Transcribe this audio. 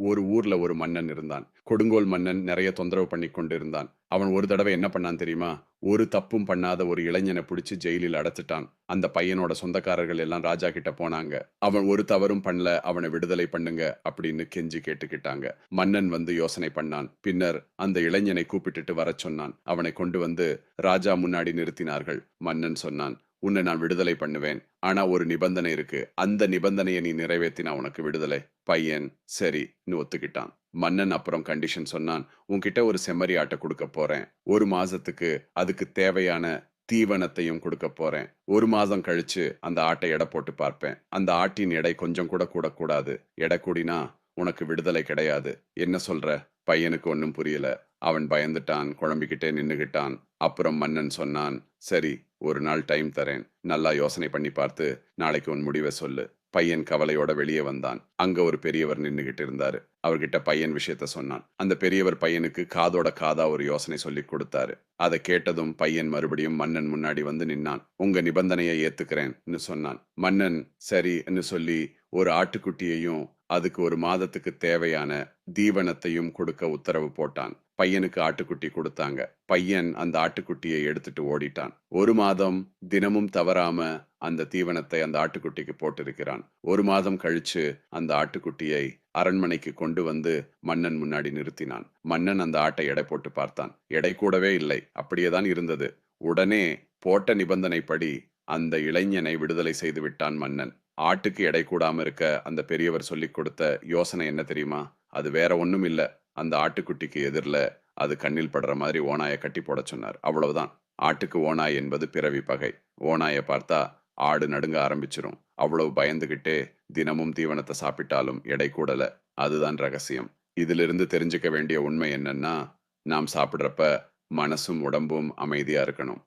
ஒரு ஊர்ல ஒரு மன்னன் இருந்தான். கொடுங்கோல் மன்னன் நெறைய தொந்தரவு பண்ணிக் கொண்டிருந்தான். அவன் ஒரு தடவ என்ன பண்ணான் தெரியுமா? ஒரு தப்பும் பண்ணாத ஒரு இளைஞன புடிச்சு ஜெயிலில் அடைச்சுட்டான். அந்த பையனோட சொந்தக்காரர்கள் எல்லாம் ராஜா கிட்ட போனாங்க. அவன் ஒரு தவறும் பண்ணல. அவன விடுதலை பண்ணுங்க அப்படின்னு கெஞ்சி கேட்டுக்கிட்டாங்க. மன்னன் வந்து யோசனை பண்ணான். பின்னர் அந்த இளைஞனை கூப்பிட்டுட்டு வரச் சொன்னான். அவனை கொண்டு வந்து ராஜா முன்னாடி நிறுத்தினார்கள். மன்னன் சொன்னான், "உன்னை நான் விடுதலை பண்ணுவேன். ஆனா ஒரு நிபந்தனை இருக்கு. அந்த நிபந்தனைய நீ நிறைவேத்தினா உனக்கு விடுதலை." பையன் சரின்னு ஒத்துக்கிட்டான். மன்னன் அப்புறம் கண்டிஷன் சொன்னான், "உன்கிட்ட ஒரு செம்மறி ஆட்ட குடுக்கப் போறேன். 1 மாசத்துக்கு அதுக்கு தேவையான தீவனத்தையும் குடுக்கப் போறேன். 1 மாதம் கழிச்சு அந்த ஆட்ட எடை போட்டு பார்ப்பேன். அந்த ஆட்டின் எடை கொஞ்சம் கூட கூடக்கூடாது. எடை கூடினா உனக்கு விடுதலை கிடையாது. என்ன சொல்ற?" பையனுக்கு ஒண்ணும் புரியல. அவன் பயந்துட்டான், குழம்பிக்கிட்டே நின்னுகிட்டான். அப்புறம் மன்னன் சொன்னான், "சரி, 1 நாள் டைம் தரேன். நல்லா யோசனை பண்ணி பார்த்து நாளைக்கு உன் முடிவ சொல்லு." பையன் கவலையோட வெளியே வந்தான். அங்க ஒரு பெரியவர் நின்னுகிட்டு இருந்தாரு. அவர்கிட்ட பையன் விஷயத்த சொன்னான். அந்த பெரியவர் பையனுக்கு காதோட காதா ஒரு யோசனை சொல்லிக் கொடுத்தாரு. அத கேட்டதும் பையன் மறுபடியும் மன்னன் முன்னாடி வந்து நின்னான். "உங்க நிபந்தனைய ஏத்துக்கிறேன்னு" சொன்னான். மன்னன் சரின்னு சொல்லி ஒரு ஆட்டுக்குட்டியையும் அதுக்கு 1 மாதத்துக்கு தேவையான தீவனத்தையும் கொடுக்க உத்தரவு போட்டான். பையனுக்கு ஆட்டுக்குட்டி குடுத்தாங்க. பையன் அந்த ஆட்டுக்குட்டியை எடுத்துட்டு ஓடிட்டான். 1 மாதம் தினமும் தவறாம அந்த தீவனத்தை அந்த ஆட்டுக்குட்டிக்கு போட்டிருக்கிறான். 1 மாதம் கழிச்சு அந்த ஆட்டுக்குட்டியை அரண்மனைக்கு கொண்டு வந்து மன்னன் முன்னாடி நிறுத்தினான். மன்னன் அந்த ஆட்டை எடை போட்டு பார்த்தான். எடை கூடவே இல்லை. அப்படியே தான் இருந்தது. உடனே போட்ட நிபந்தனைப்படி அந்த இளைஞனை விடுதலை செய்து விட்டான் மன்னன். ஆட்டுக்கு எடை கூடாம இருக்க அந்த பெரியவர் சொல்லிக் கொடுத்த யோசனை என்ன தெரியுமா? அது வேற ஒண்ணும் இல்ல. அந்த ஆட்டுக்குட்டிக்கு எதிர்ல அது கண்ணில் படுற மாதிரி ஓநாய கட்டி போடச் சொன்னார். அவ்வளவுதான். ஆட்டுக்கு ஓநாய் என்பது பிறவி பகை. ஓநாய பார்த்தா ஆடு நடுங்க ஆரம்பிச்சிரும். அவ்வளவு பயந்துகிட்டே தினமும் தீவனத்த சாப்பிட்டாலும் எடை கூடல. அதுதான் ரகசியம். இதிலிருந்து தெரிஞ்சுக்க வேண்டிய உண்மை என்னன்னா, நாம் சாப்பிடுறப்ப மனசும் உடம்பும் அமைதியா இருக்கணும்.